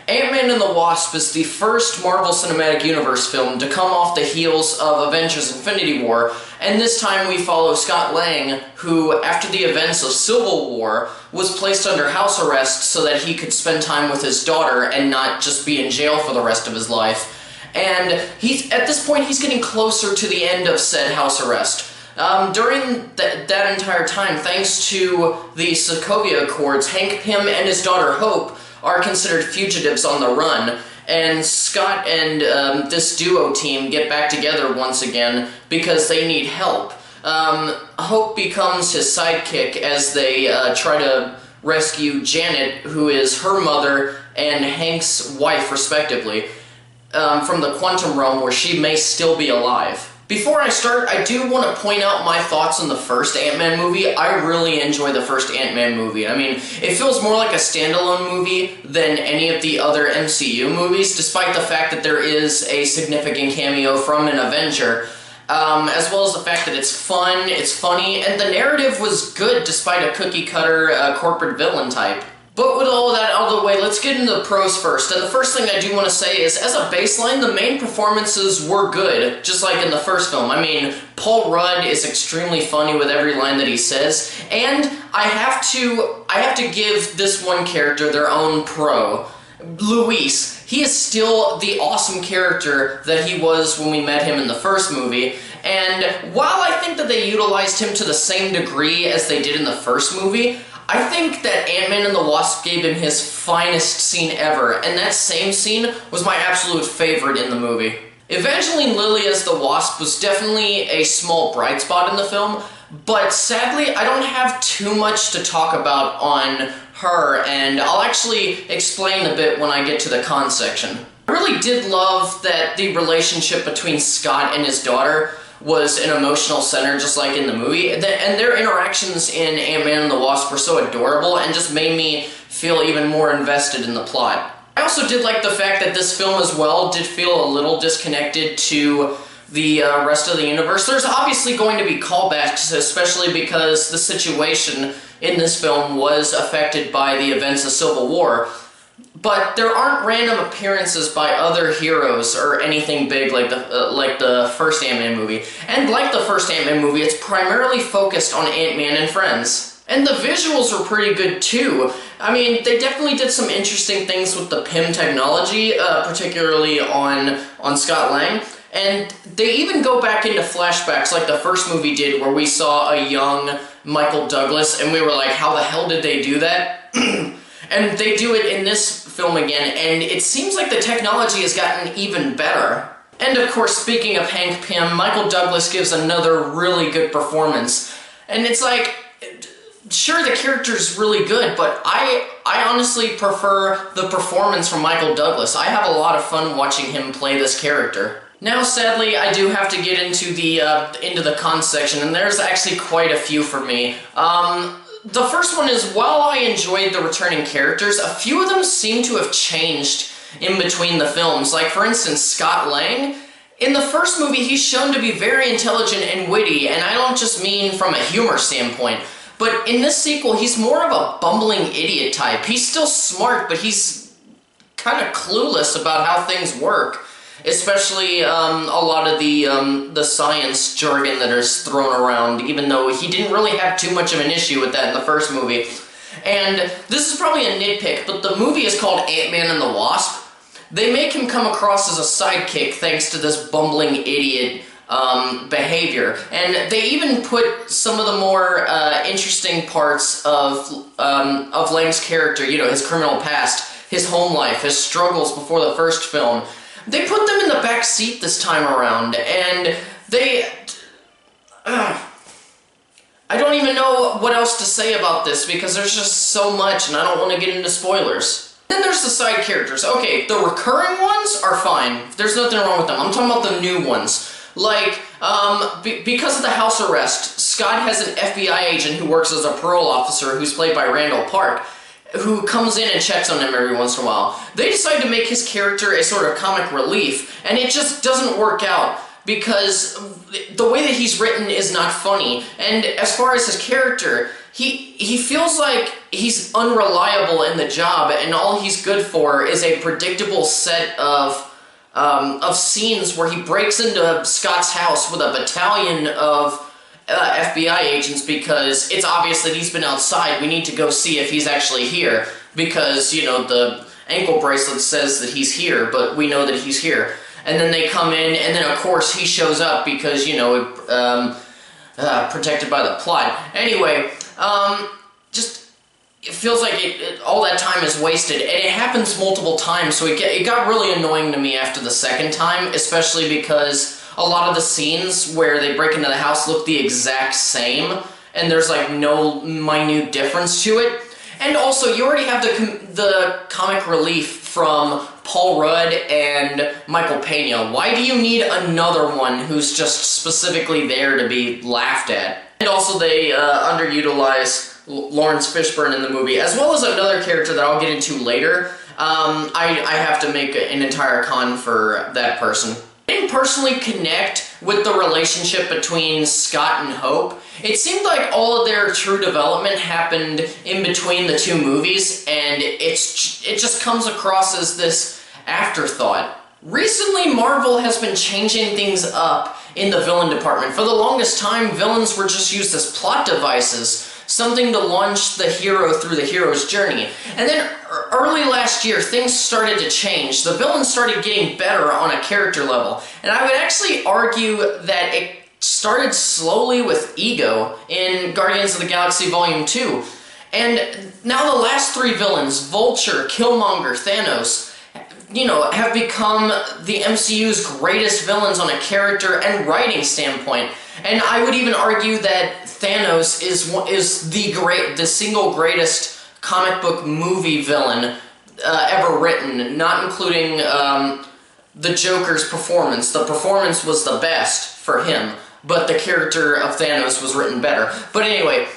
Ant-Man and the Wasp is the first Marvel Cinematic Universe film to come off the heels of Avengers Infinity War, and this time we follow Scott Lang, who, after the events of Civil War, was placed under house arrest so that he could spend time with his daughter and not just be in jail for the rest of his life. And at this point, he's getting closer to the end of said house arrest. During that entire time, thanks to the Sokovia Accords, Hank Pym and his daughter Hope are considered fugitives on the run, and Scott and this duo team get back together once again because they need help. Hope becomes his sidekick as they try to rescue Janet, who is her mother and Hank's wife, respectively, from the quantum realm where she may still be alive. Before I start, I do want to point out my thoughts on the first Ant-Man movie. I really enjoy the first Ant-Man movie. I mean, it feels more like a standalone movie than any of the other MCU movies, despite the fact that there is a significant cameo from an Avenger, as well as the fact that it's fun, it's funny, and the narrative was good despite a cookie-cutter corporate villain type. But with all of that out of the way, let's get into the pros first. And the first thing I do want to say is, as a baseline, the main performances were good, just like in the first film. I mean, Paul Rudd is extremely funny with every line that he says, and I have to give this one character their own pro. Luis. He is still the awesome character that he was when we met him in the first movie, and while I think that they utilized him to the same degree as they did in the first movie, I think that Ant-Man and the Wasp gave him his finest scene ever, and that same scene was my absolute favorite in the movie. Evangeline Lilly as the Wasp was definitely a small bright spot in the film, but sadly I don't have too much to talk about on her, and I'll actually explain a bit when I get to the con section. I really did love that the relationship between Scott and his daughter was an emotional center, just like in the movie, and their interactions in Ant-Man and the Wasp were so adorable and just made me feel even more invested in the plot. I also did like the fact that this film as well did feel a little disconnected to the rest of the universe. There's obviously going to be callbacks, especially because the situation in this film was affected by the events of Civil War, but there aren't random appearances by other heroes or anything big like the first Ant-Man movie. And like the first Ant-Man movie, it's primarily focused on Ant-Man and friends. And the visuals were pretty good too. I mean, they definitely did some interesting things with the Pym technology, particularly on Scott Lang. And they even go back into flashbacks like the first movie did, where we saw a young Michael Douglas, and we were like, how the hell did they do that? And they do it in this film again, and it seems like the technology has gotten even better. And of course, speaking of Hank Pym, Michael Douglas gives another really good performance. And it's like, sure, the character's really good, but I honestly prefer the performance from Michael Douglas. I have a lot of fun watching him play this character. Now, sadly, I do have to get into the con section, and there's actually quite a few for me. The first one is, while I enjoyed the returning characters, a few of them seem to have changed in between the films. Like, for instance, Scott Lang. In the first movie, he's shown to be very intelligent and witty, and I don't just mean from a humor standpoint. But in this sequel, he's more of a bumbling idiot type. He's still smart, but he's kind of clueless about how things work. Especially a lot of the science jargon that is thrown around, even though he didn't really have too much of an issue with that in the first movie. And this is probably a nitpick, but the movie is called Ant-Man and the Wasp. They make him come across as a sidekick thanks to this bumbling idiot behavior. And they even put some of the more interesting parts of Lang's character, you know, his criminal past, his home life, his struggles before the first film. They put them in the back seat this time around, and I don't even know what else to say about this, because there's just so much, and I don't want to get into spoilers. Then there's the side characters. Okay, the recurring ones are fine. There's nothing wrong with them. I'm talking about the new ones. Like, because of the house arrest, Scott has an FBI agent who works as a parole officer who's played by Randall Park, who comes in and checks on him every once in a while. They decide to make his character a sort of comic relief, and it just doesn't work out because the way that he's written is not funny. And as far as his character, he feels like he's unreliable in the job, and all he's good for is a predictable set of scenes where he breaks into Scott's house with a battalion of FBI agents because it's obvious that he's been outside. We need to go see if he's actually here because, you know, the ankle bracelet says that he's here, but we know that he's here. And then they come in, and then of course he shows up because, you know, protected by the plot. Anyway, just, it feels like all that time is wasted, and it happens multiple times, so it got really annoying to me after the second time, especially because a lot of the scenes where they break into the house look the exact same, and there's like no minute difference to it. And also, you already have the comic relief from Paul Rudd and Michael Pena. Why do you need another one who's just specifically there to be laughed at? And also, they underutilize Lawrence Fishburne in the movie, as well as another character that I'll get into later. I have to make an entire con for that person. I didn't personally connect with the relationship between Scott and Hope. It seemed like all of their true development happened in between the two movies, and it just comes across as this afterthought. Recently, Marvel has been changing things up in the villain department. For the longest time, villains were just used as plot devices, something to launch the hero through the hero's journey. And then early last year, things started to change. The villains started getting better on a character level. And I would actually argue that it started slowly with Ego in Guardians of the Galaxy Volume 2. And now the last three villains, Vulture, Killmonger, Thanos, you know, have become the MCU's greatest villains on a character and writing standpoint. And I would even argue that Thanos is the single greatest comic book movie villain ever written, not including the Joker's performance. The performance was the best for him, but the character of Thanos was written better. But anyway,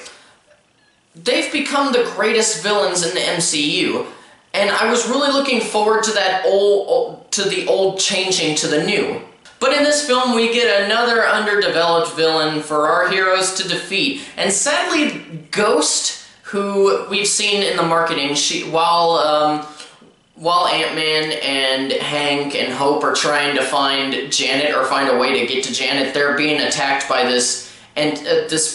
they've become the greatest villains in the MCU, and I was really looking forward to that the old changing to the new. But in this film, we get another underdeveloped villain for our heroes to defeat. And sadly, Ghost, who we've seen in the marketing, while Ant-Man and Hank and Hope are trying to find Janet, or find a way to get to Janet, they're being attacked by this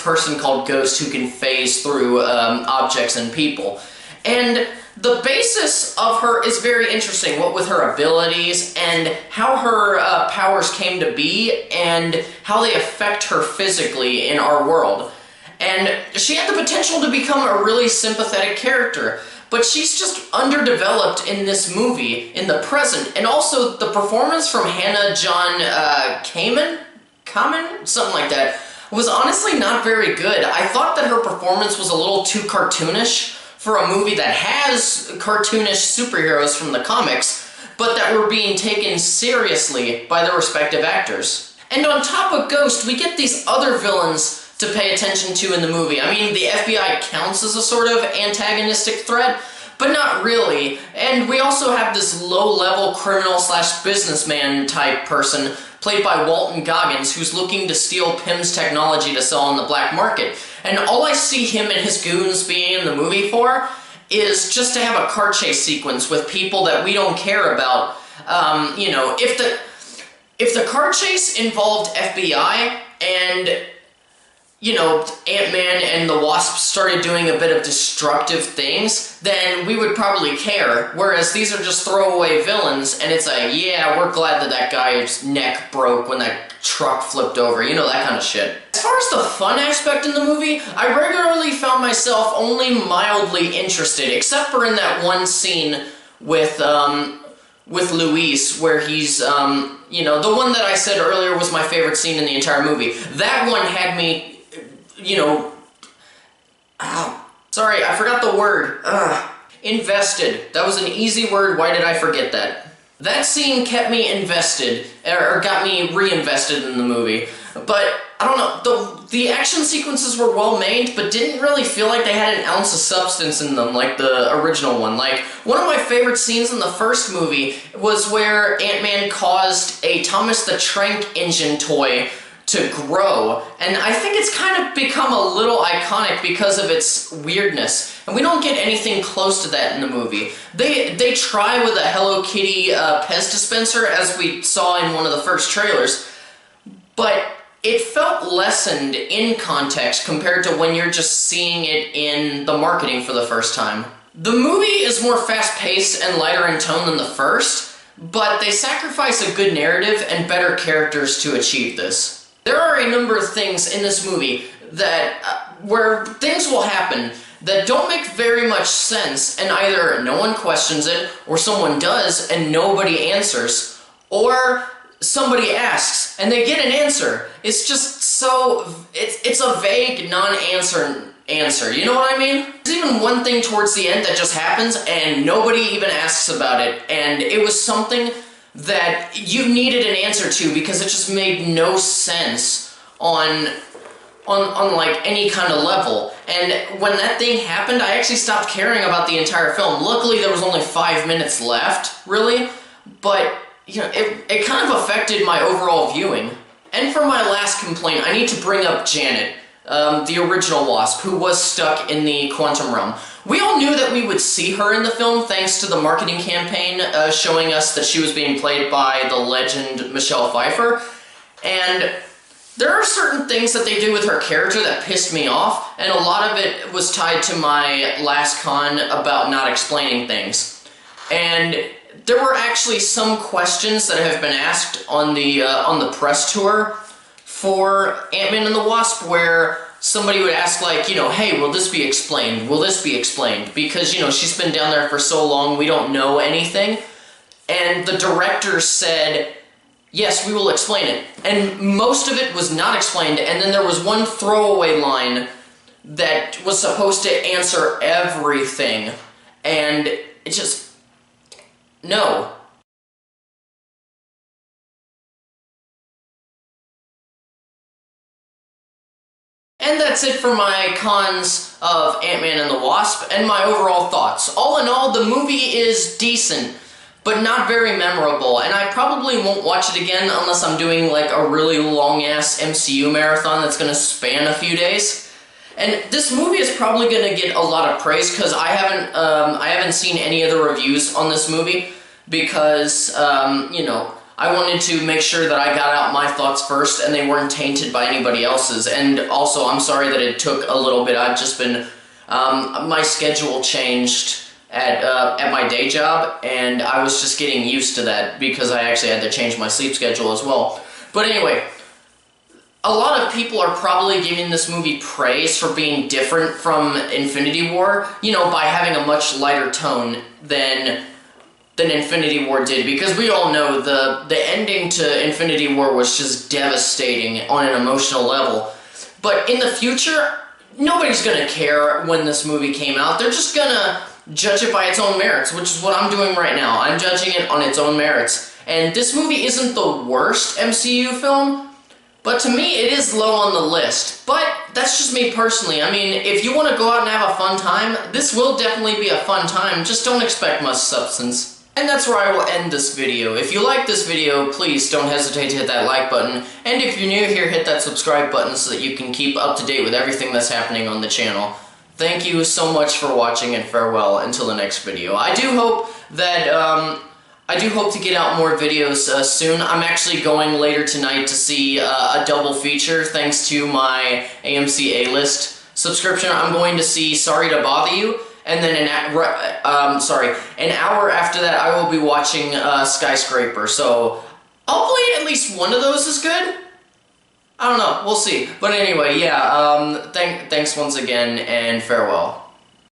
person called Ghost who can phase through objects and people. And the basis of her is very interesting, what with her abilities and how her powers came to be and how they affect her physically in our world. And she had the potential to become a really sympathetic character, but she's just underdeveloped in this movie, in the present. And also, the performance from Hannah John Kamen? Something like that, was honestly not very good. I thought that her performance was a little too cartoonish for a movie that has cartoonish superheroes from the comics, but that were being taken seriously by the respective actors. And on top of Ghost, we get these other villains to pay attention to in the movie. I mean, the FBI counts as a sort of antagonistic threat, but not really. And we also have this low-level criminal/businessman type person played by Walton Goggins, who's looking to steal Pym's technology to sell on the black market. And all I see him and his goons being in the movie for is just to have a car chase sequence with people that we don't care about. You know, if the car chase involved FBI and, you know, Ant-Man and the Wasp started doing a bit of destructive things, then we would probably care. Whereas these are just throwaway villains, and it's like, yeah, we're glad that that guy's neck broke when that truck flipped over, you know, that kind of shit. As far as the fun aspect in the movie, I regularly found myself only mildly interested, except for in that one scene with Luis, where he's, you know, the one that I said earlier was my favorite scene in the entire movie. That one had me, you know, sorry, I forgot the word, invested. That was an easy word, why did I forget that? That scene kept me invested, or got me reinvested in the movie. But, I don't know, the action sequences were well made, but didn't really feel like they had an ounce of substance in them like the original one. Like, one of my favorite scenes in the first movie was where Ant-Man caused a Thomas the Tank Engine toy to grow, and I think it's kind of become a little iconic because of its weirdness, and we don't get anything close to that in the movie. They try with a Hello Kitty Pez dispenser, as we saw in one of the first trailers, but it felt lessened in context compared to when you're just seeing it in the marketing for the first time. The movie is more fast-paced and lighter in tone than the first, but they sacrifice a good narrative and better characters to achieve this. There are a number of things in this movie that where things will happen that don't make very much sense, and either no one questions it, or someone does and nobody answers, or somebody asks and they get an answer. It's just so... it's a vague, non-answer, you know what I mean? There's even one thing towards the end that just happens and nobody even asks about it, and it was something that you needed an answer to because it just made no sense on like any kind of level. And when that thing happened, I actually stopped caring about the entire film. Luckily, there was only 5 minutes left, really, but you know, it kind of affected my overall viewing. And for my last complaint, I need to bring up Janet, the original Wasp, who was stuck in the quantum realm. We all knew that we would see her in the film thanks to the marketing campaign showing us that she was being played by the legend Michelle Pfeiffer, and there are certain things that they do with her character that pissed me off, and a lot of it was tied to my last con about not explaining things. And there were actually some questions that have been asked on the press tour for Ant-Man and the Wasp where somebody would ask, like, you know, hey, will this be explained? Will this be explained? Because, you know, she's been down there for so long, we don't know anything. And the director said, yes, we will explain it. And most of it was not explained, and then there was one throwaway line that was supposed to answer everything. And it just... no. And that's it for my cons of Ant-Man and the Wasp, and my overall thoughts. All in all, the movie is decent, but not very memorable, and I probably won't watch it again unless I'm doing like a really long-ass MCU marathon that's gonna span a few days. And this movie is probably gonna get a lot of praise, because I haven't seen any of the reviews on this movie, because, you know, I wanted to make sure that I got out my thoughts first and they weren't tainted by anybody else's. And also, I'm sorry that it took a little bit. I've just been, my schedule changed at my day job, and I was just getting used to that because I actually had to change my sleep schedule as well. But anyway, a lot of people are probably giving this movie praise for being different from Infinity War, you know, by having a much lighter tone than Infinity War did, because we all know the ending to Infinity War was just devastating on an emotional level. But in the future, nobody's gonna care when this movie came out. They're just gonna judge it by its own merits, which is what I'm doing right now. I'm judging it on its own merits. And this movie isn't the worst MCU film, but to me it is low on the list. But that's just me personally. I mean, if you want to go out and have a fun time, this will definitely be a fun time. Just don't expect much substance. And that's where I will end this video. If you like this video, please don't hesitate to hit that like button. And if you're new here, hit that subscribe button so that you can keep up to date with everything that's happening on the channel. Thank you so much for watching, and farewell until the next video. I do hope to get out more videos soon. I'm actually going later tonight to see a double feature thanks to my AMC A-List subscription. I'm going to see Sorry to Bother You, and then an hour after that I will be watching Skyscraper. So hopefully at least one of those is good. I don't know, we'll see. But anyway, yeah, thanks once again, and farewell.